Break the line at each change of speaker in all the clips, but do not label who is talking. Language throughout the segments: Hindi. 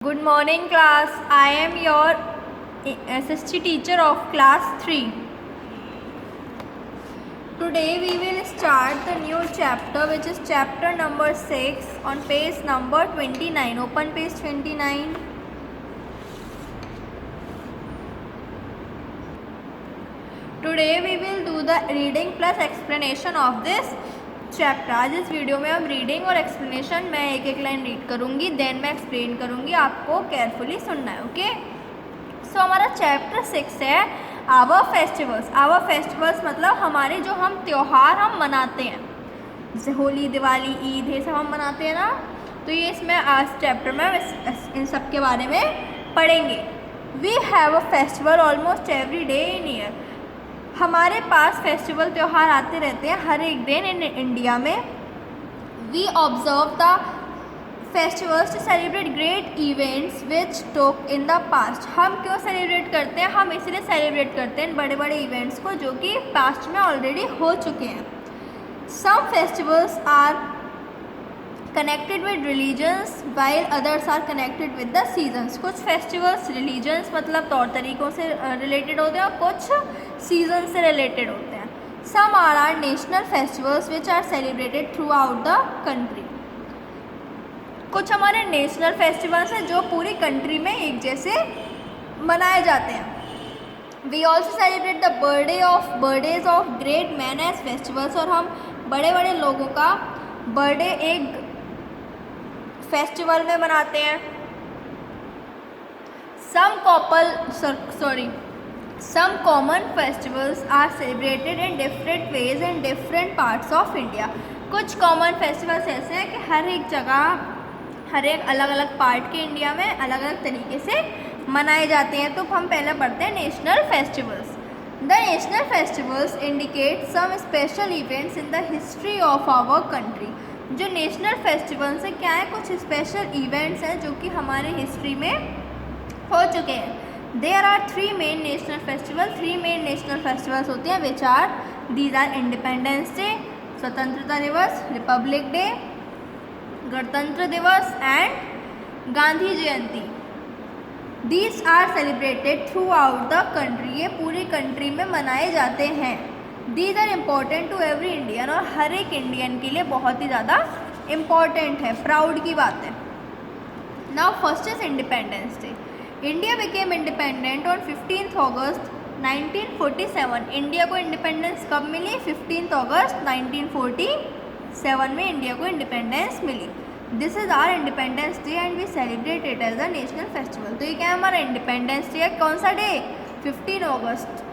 Good morning class. I am your SST teacher of class 3. Today we will start the new chapter, which is chapter number 6 on page number 29. Open page 29. Today we will do the reading plus explanation of this chapter. आज इस वीडियो में हम रीडिंग और एक्सप्लेनेशन, मैं एक एक लाइन रीड करूँगी, देन मैं एक्सप्लेन करूँगी, आपको केयरफुली सुनना है. ओके. सो हमारा चैप्टर 6 है आवर फेस्टिवल्स. आवर फेस्टिवल्स मतलब हमारे जो हम त्यौहार हम मनाते हैं, जैसे होली, दिवाली, ईद, ये सब हम मनाते हैं ना. तो ये इसमें आज चैप्टर में इन सब के बारे में पढ़ेंगे. We have a festival almost every day in year. हमारे पास फेस्टिवल त्यौहार आते रहते हैं हर एक दिन इन इंडिया में. We observe the festivals to celebrate great events which took in the past. हम क्यों सेलिब्रेट करते हैं? हम इसलिए सेलिब्रेट करते हैं बड़े बड़े इवेंट्स को जो कि पास्ट में ऑलरेडी हो चुके हैं. Some festivals are connected with religions while others are connected with the seasons. कुछ फेस्टिवल्स रिलीजन्स मतलब तौर तरीक़ों से रिलेटेड होते हैं और कुछ सीजन से रिलेटेड होते हैं. Some are national festivals which are celebrated throughout the country. कुछ हमारे नेशनल फेस्टिवल्स हैं जो पूरी कंट्री में एक जैसे मनाए जाते हैं. We also celebrate the birthdays of great man as festivals. और हम बड़े बड़े लोगों का बर्थडे एक फेस्टिवल में मनाते हैं. Some common festivals are celebrated in different ways in different parts of India. कुछ कॉमन फेस्टिवल्स ऐसे हैं कि हर एक जगह, हर एक अलग अलग पार्ट के इंडिया में अलग अलग तरीके से मनाए जाते हैं. तो हम पहले पढ़ते हैं national festivals. The national festivals indicate some special events in the history of our country. जो नेशनल फेस्टिवल्स हैं क्या है? कुछ स्पेशल इवेंट्स हैं जो कि हमारे हिस्ट्री में हो चुके हैं. There are 3 main national festival. 3 main national festivals होते हैं which are these are independence day, स्वतंत्रता दिवस, रिपब्लिक डे, गणतंत्र दिवस and Gandhi Jayanti. These are celebrated throughout the country. ये पूरी कंट्री में मनाए जाते हैं. These are important to every Indian. और हर एक इंडियन के लिए बहुत ही ज़्यादा इम्पॉर्टेंट है, प्राउड की बात है. Now first is independence day. India became independent on 15 August 1947. India को इंडिपेंडेंस कब मिली? 15 अगस्त 1947 में इंडिया को इंडिपेंडेंस मिली. This is our independence day and we celebrate it as a national festival. तो ये क्या है? हमारा इंडिपेंडेंस डे है. कौन सा डे? 15 अगस्त.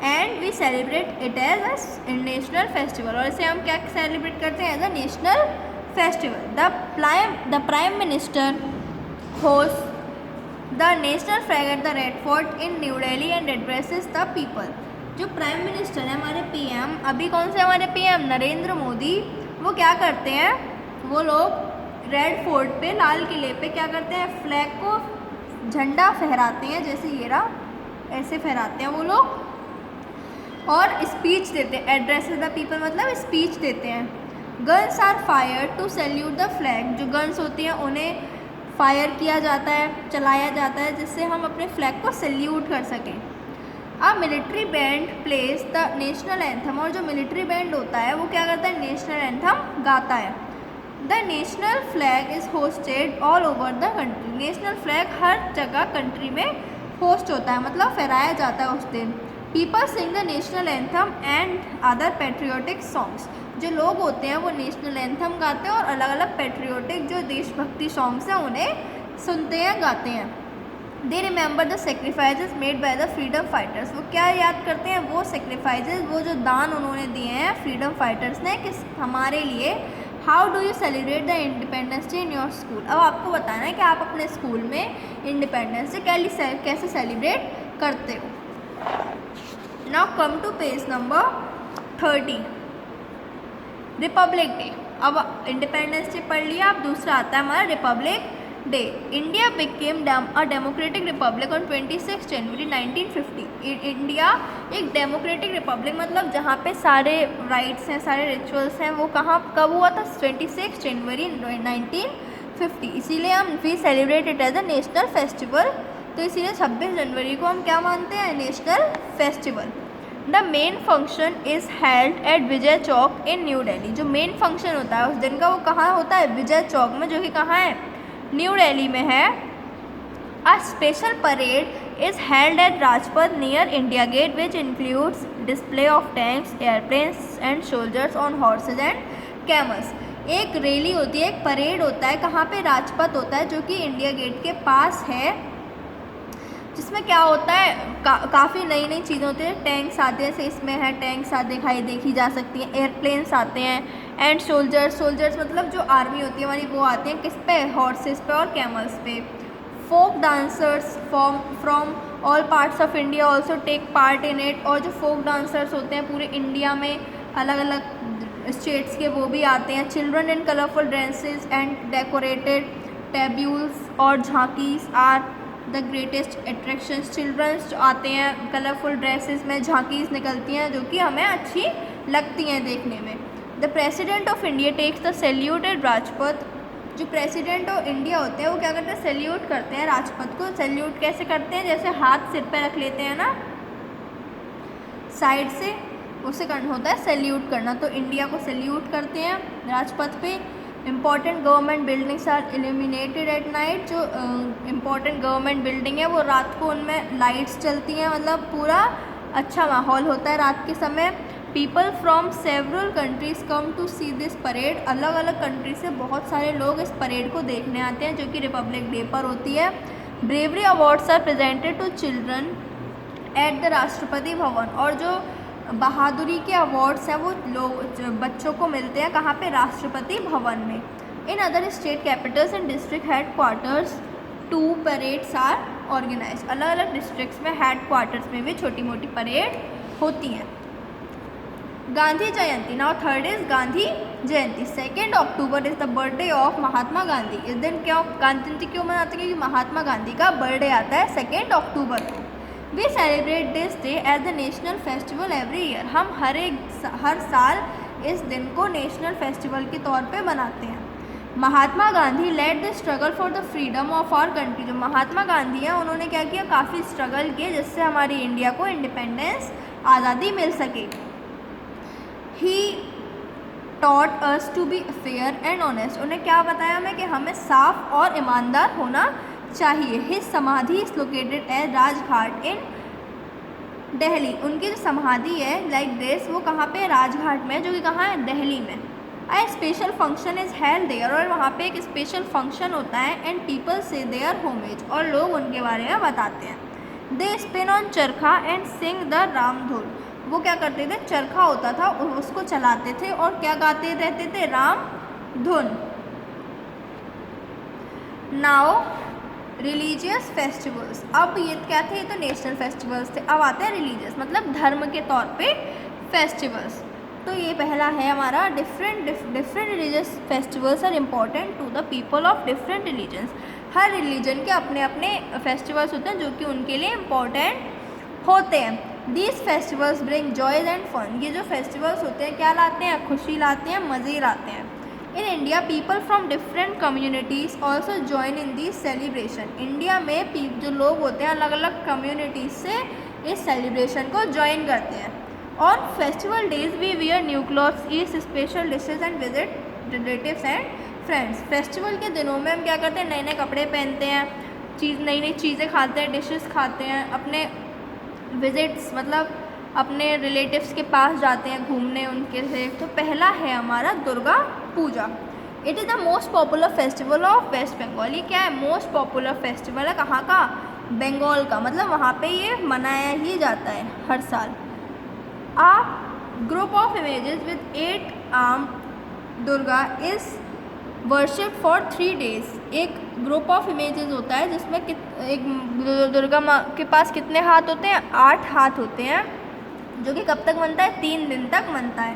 And we celebrate it as a national festival. और इसे हम क्या सेलिब्रेट करते हैं? As a national festival. The prime minister host the national flag at the Red Fort in New Delhi and addresses the people. जो प्राइम मिनिस्टर है हमारे पीएम, अभी कौन से हमारे पीएम? नरेंद्र मोदी. वो क्या करते हैं? वो लोग रेड फोर्ट पे, लाल किले पे क्या करते हैं? फ्लैग को, झंडा फहराते हैं. जैसे ये रहा, ऐसे फहराते हैं वो लोग और स्पीच देते हैं. एड्रेसेस द पीपल मतलब स्पीच देते हैं. Guns are fire to salute the flag. जो गन्स होती हैं उन्हें फायर किया जाता है, चलाया जाता है, जिससे हम अपने फ्लैग को सैल्यूट कर सकें. A military band place the national anthem. और जो मिलिट्री बैंड होता है वो क्या करता है? नेशनल एंथम गाता है. The national flag is hosted all over the country. National flag हर जगह कंट्री में होस्ट होता है, मतलब फहराया जाता है उस दिन. People sing the national anthem and other patriotic songs. जो लोग होते हैं वो नेशनल एंथम गाते हैं और अलग अलग पेट्रियोटिक जो देशभक्ति सॉन्ग्स हैं उन्हें सुनते हैं, गाते हैं. They remember the sacrifices made by the freedom fighters. वो क्या याद करते हैं? वो सेक्रीफाइसेस, वो जो दान उन्होंने दिए हैं फ्रीडम फाइटर्स ने किस हमारे लिए. How do you celebrate the independence day in your school. अब आपको बताना है कि आप अपने स्कूल में इंडिपेंडेंस डे कैसे सेलिब्रेट करते हो. Now come to page number 30. Republic day. अब इंडिपेंडेंस डे पढ़ लिया, अब दूसरा आता है हमारा republic day. India became a democratic republic on 26 January 1950. India एक डेमोक्रेटिक रिपब्लिक मतलब जहाँ पे सारे राइट्स हैं, सारे रिचुअल्स हैं, वो कब हुआ था? 26 जनवरी 1950, इसीलिए हम we celebrate it as a national festival. तो इसीलिए 26 जनवरी को हम क्या मानते हैं, national festival. The main function is held at Vijay Chowk in New Delhi. जो मेन फंक्शन होता है उस दिन का वो कहाँ होता है, विजय चौक में, जो कि कहाँ है, न्यू दिल्ली में है। A special parade is held at Rajpath near India Gate which includes display of tanks, airplanes and soldiers on horses and camels. एक रैली होती है, एक परेड होता है, कहाँ पे, राजपथ होता है, जो कि इंडिया गेट के पास है, जिसमें क्या होता है, काफ़ी नई नई चीज़ें होती हैं। टैंक्स आते हैं, जैसे इसमें है टैंक्स देखी जा सकती हैं, एयरप्लेन्स आते हैं, एंड सोल्जर्स मतलब जो आर्मी होती है हमारी वो आते हैं, किस पे, हॉर्सेस पे और कैमल्स पे। Folk dancers from all parts of India also take part in it. और जो फोक डांसर्स होते हैं पूरे इंडिया में अलग अलग स्टेट्स के, वो भी आते हैं। Children in colourful dresses and decorated tableaux और jhankis are the greatest attractions. Childrens आते हैं कलरफुल ड्रेसेस में, झांकीज निकलती हैं जो कि हमें अच्छी लगती हैं देखने में। The president of India takes the salute at Rajpath. जो प्रेसिडेंट ऑफ इंडिया होते हैं वो क्या करते हैं, सैल्यूट करते हैं राजपथ को। सैल्यूट कैसे करते हैं, जैसे हाथ सिर पे रख लेते हैं ना साइड से, उसे करना होता है सैल्यूट करना। तो इंडिया को सैल्यूट करते हैं राजपथ पे। Important government buildings are illuminated at night. जो इम्पॉर्टेंट गवर्नमेंट बिल्डिंग है वो रात को उनमें लाइट्स चलती हैं, मतलब पूरा अच्छा माहौल होता है रात के समय। People from several countries come to see this parade. अलग अलग कंट्री से बहुत सारे लोग इस परेड को देखने आते हैं, जो कि रिपब्लिक डे पर होती है। Bravery awards are presented to children at the Rashtrapati Bhavan. और जो बहादुरी के अवार्ड्स हैं वो लोग बच्चों को मिलते हैं, कहाँ पे, राष्ट्रपति भवन में। In other state capitals and district headquarters 2 parades are organize. अलग अलग डिस्ट्रिक्ट्स में हेड क्वार्टर्स में भी छोटी मोटी परेड होती हैं। Gandhi Jayanti, now third is Gandhi Jayanti. 2 October is the birthday of Mahatma Gandhi. इस दिन क्यों गांधी जयंती क्यों मनाते हैं, क्योंकि महात्मा गांधी का बर्थडे आता है 2 अक्टूबर को। We celebrate this day as the national festival every year. हम हर साल इस दिन को नेशनल फेस्टिवल के तौर पे मनाते हैं। Mahatma Gandhi led the struggle for the freedom of our country. जो महात्मा गांधी हैं उन्होंने क्या किया, काफ़ी स्ट्रगल किए जिससे हमारी इंडिया को इंडिपेंडेंस, आज़ादी मिल सके। He taught us to be fair and honest. उन्हें क्या बताया हमें, कि हमें साफ और ईमानदार होना चाहिए। हिज समाधि इज लोकेटेड एट राजघाट इन दिल्ली। उनकी जो समाधि है लाइक दिस, वो कहाँ पे, राजघाट में, जो कि कहाँ है, दिल्ली में। A special function is held there. और वहाँ पे एक स्पेशल फंक्शन होता है। एंड पीपल से देयर होमेज। और लोग उनके बारे में बताते हैं। दे स्पिन ऑन चरखा एंड सिंग द राम धुन। वो क्या करते थे, चरखा होता था उसको चलाते थे और क्या गाते रहते थे, राम धुन। Now religious festivals. अब ये क्या थे, ये तो नेशनल फेस्टिवल्स थे। अब आते हैं रिलीजियस, मतलब धर्म के तौर पे फेस्टिवल्स। तो ये पहला है हमारा different religious festivals are important to the people of different religions. हर रिलीजन के अपने अपने फेस्टिवल्स होते हैं जो कि उनके लिए इम्पॉर्टेंट होते हैं। These festivals bring joys and fun. ये जो फेस्टिवल्स होते हैं क्या लाते हैं, खुशी लाते हैं, मज़े लाते हैं। In India people from different communities also join in this celebration. India में जो लोग होते हैं अलग अलग कम्युनिटीज़ से इस सेलिब्रेशन को ज्वाइन करते हैं। On festival days we wear new clothes, eat special dishes and visit relatives and friends. Festival के दिनों में हम क्या करते हैं, नए नए कपड़े पहनते हैं, नई नई चीज़ें खाते हैं, डिशेस खाते हैं, अपने विजिट्स मतलब अपने रिलेटिव्स के पास जाते हैं घूमने उनके से। तो पहला है हमारा Durga Puja. It is the most popular festival of West Bengal. ये क्या है, मोस्ट पॉपुलर फेस्टिवल है, कहाँ का, बंगाल का, मतलब वहाँ पे ये मनाया ही जाता है हर साल। A group of images with 8 arm Durga is worship for 3 days। एक ग्रुप ऑफ इमेजेस होता है जिसमें एक दुर्गा माँ के पास कितने हाथ होते हैं, 8 हाथ होते हैं, जो कि कब तक बनता है, 3 दिन तक बनता है।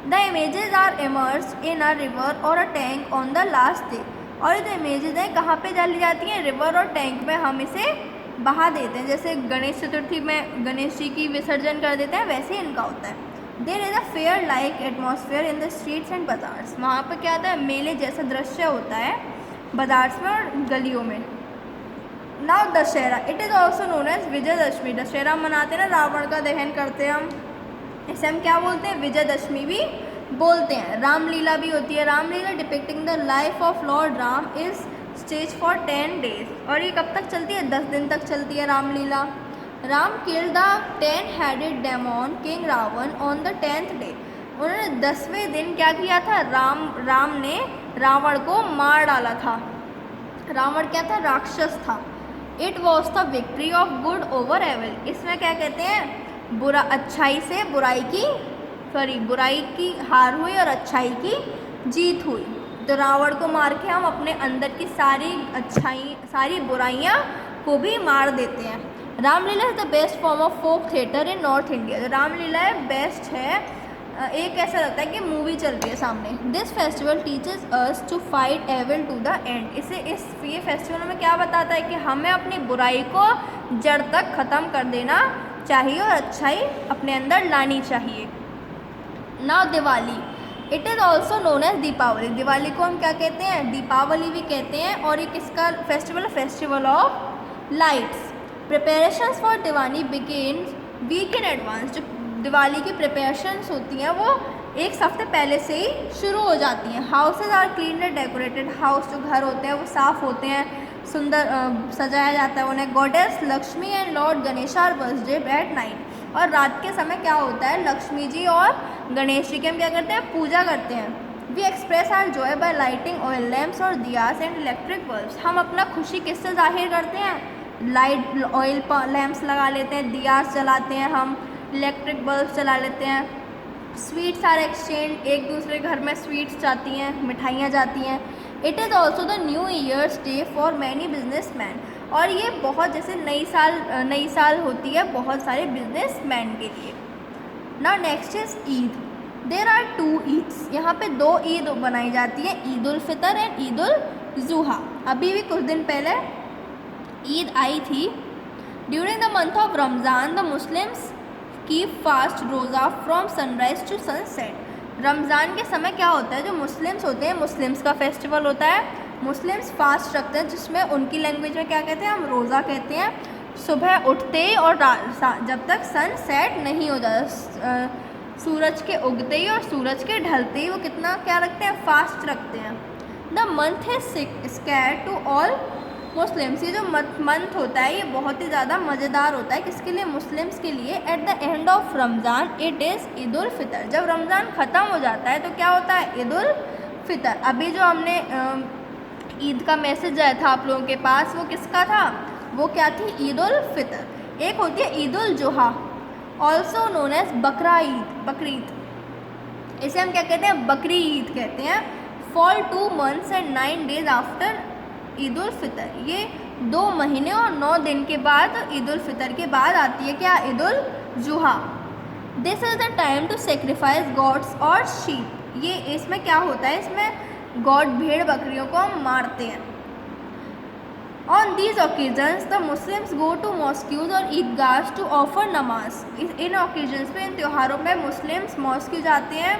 The images are immersed in a river और a tank on the last day. और ये जो इमेजेस हैं कहाँ पे डाली जाती हैं, रिवर और टैंक में हम इसे बहा देते हैं। जैसे गणेश चतुर्थी में गणेश जी की विसर्जन कर देते हैं, वैसे ही इनका होता है। There is a fair like atmosphere in the streets and bazaars. वहाँ पर क्या होता है, मेले जैसा दृश्य होता है बाजार में और गलियों में। Now Dussehra, it is also known as Vijayadashami. Dussehra मनाते हैं ना, रावण का दहन करते हैं हम, इसे हम क्या बोलते हैं, विजयदशमी भी बोलते हैं। रामलीला भी होती है। Ramlila depicting the life of Lord Ram is stage for 10 days। और ये कब तक चलती है, 10 दिन तक चलती है Ramlila. Ram killed the 10-headed demon king Ravana on the 10th day। उन्होंने 10वें दिन क्या किया था, राम ने रावण को मार डाला था। रावण क्या था, राक्षस था। It was the victory of good over evil. इसमें क्या कहते हैं, अच्छाई से बुराई की हार हुई और अच्छाई की जीत हुई। तो रावण को मार के हम अपने अंदर की सारी बुराइयां को भी मार देते हैं। Ramlila is the best form of folk theatre in north India. जो रामलीला है बेस्ट है, एक ऐसा लगता है कि मूवी चल रही है सामने। This festival teaches us to fight evil to the end. ये फेस्टिवल हमें क्या बताता है कि हमें अपनी बुराई को जड़ तक ख़त्म कर देना चाहिए और अच्छाई अपने अंदर लानी चाहिए। Now Diwali, it is also known as Deepavali. Diwali को हम क्या कहते हैं, दीपावली भी कहते हैं। और ये किसका festival, festival of lights. Preparations for Diwali begin week in advance. जो दिवाली की प्रिपरेशंस होती हैं वो एक हफ्ते पहले से ही शुरू हो जाती हैं। Houses are clean and decorated. House जो घर होते हैं वो साफ़ होते हैं, सुंदर सजाया जाता है उन्हें। Goddess Lakshmi and lord Ganesh are worshipped at night. और रात के समय क्या होता है, लक्ष्मी जी और गणेश जी की हम क्या करते हैं, पूजा करते हैं। We express our joy by lighting oil lamps और दियास एंड इलेक्ट्रिक बल्ब्स। हम अपना खुशी किससे जाहिर करते हैं, लाइट ऑयल लैम्प्स लगा लेते हैं, दियास जलाते हैं, हम इलेक्ट्रिक बल्ब चला लेते हैं। स्वीट्स आर एक्सचेंज, एक दूसरे घर में स्वीट्स जाती हैं, मिठाइयाँ जाती हैं। It is also the new years day for many businessman. और ये बहुत जैसे नई साल होती है बहुत सारे बिजनेसमैन के लिए। Now next is Eid. There are 2 Eids. यहाँ पे 2 ईद बनाई जाती है, ईद उल फितर एंड ईद उल जुहा। अभी भी कुछ दिन पहले ईद आई थी। During the month of Ramzan the Muslims keep fast roza from sunrise to sunset. Ramzan के समय क्या होता है, जो मुस्लिम्स होते हैं, मुस्लिम्स का फेस्टिवल होता है, मुस्लिम्स फास्ट रखते हैं, जिसमें उनकी लैंग्वेज में क्या कहते हैं, हम रोज़ा कहते हैं। सुबह उठते ही और जब तक सन सेट नहीं हो जाता, सूरज के उगते ही और सूरज के ढलते ही वो कितना क्या रखते हैं, फास्ट रखते हैं। The month is sacred to all Muslims. ये जो मंथ होता है ये बहुत ही ज़्यादा मज़ेदार होता है, किसके लिए, मुस्लिम्स के लिए। At the end of Ramzan it is Eid ul Fitr. जब रमज़ान ख़त्म हो जाता है तो क्या होता है, ईद उल फितर। अभी जो हमने ईद का मैसेज आया था आप लोगों के पास, वो किसका था, वो क्या थी, ईद उल फितर। एक होती है Eid ul Zuha, also known as Bakrid. इसे हम क्या कहते हैं, बकरी ईद कहते हैं। Fall 2 months and 9 days after Eid ul Fitr. ये 2 महीने और 9 दिन के बाद, ईद उल फितर के बाद आती है क्या, Eid ul Zuha. This is the time to sacrifice goats और शीप। ये इसमें क्या होता है, इसमें गॉड भेड़ बकरियों को हम मारते हैं। On these occasions the Muslims go to mosques और ईदगाह टू ऑफर नमाज। इन ओकेजन्स पे, इन त्योहारों में मुस्लिम्स मॉस्क्यू जाते हैं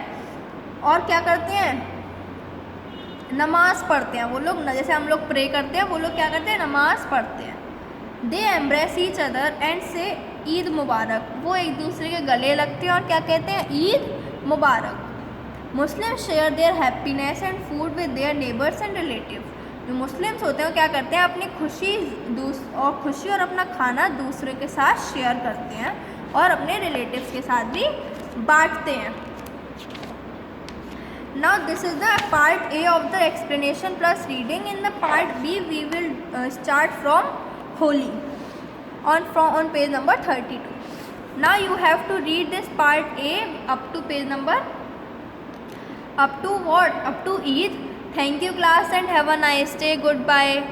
और क्या करते हैं, नमाज पढ़ते हैं। वो लोग जैसे हम लोग प्रे करते हैं, वो लोग क्या करते हैं, नमाज पढ़ते हैं। They embrace each other and से ईद मुबारक। वो एक दूसरे के गले लगते हैं और क्या कहते हैं, Eid Mubarak. Muslim share their happiness and food with their neighbours and relative. जो मुस्लिम्स होते हैं वो क्या करते हैं, अपनी खुशी और अपना खाना दूसरे के साथ शेयर करते हैं और अपने रिलेटिव्स के साथ भी बांटते हैं। Now this is the part A of the explanation plus reading. In the part B we will start from Holi on page number 32. Now you have to read this part A up to page number, up to what, up to Eid. Thank you class and have a nice day. Goodbye.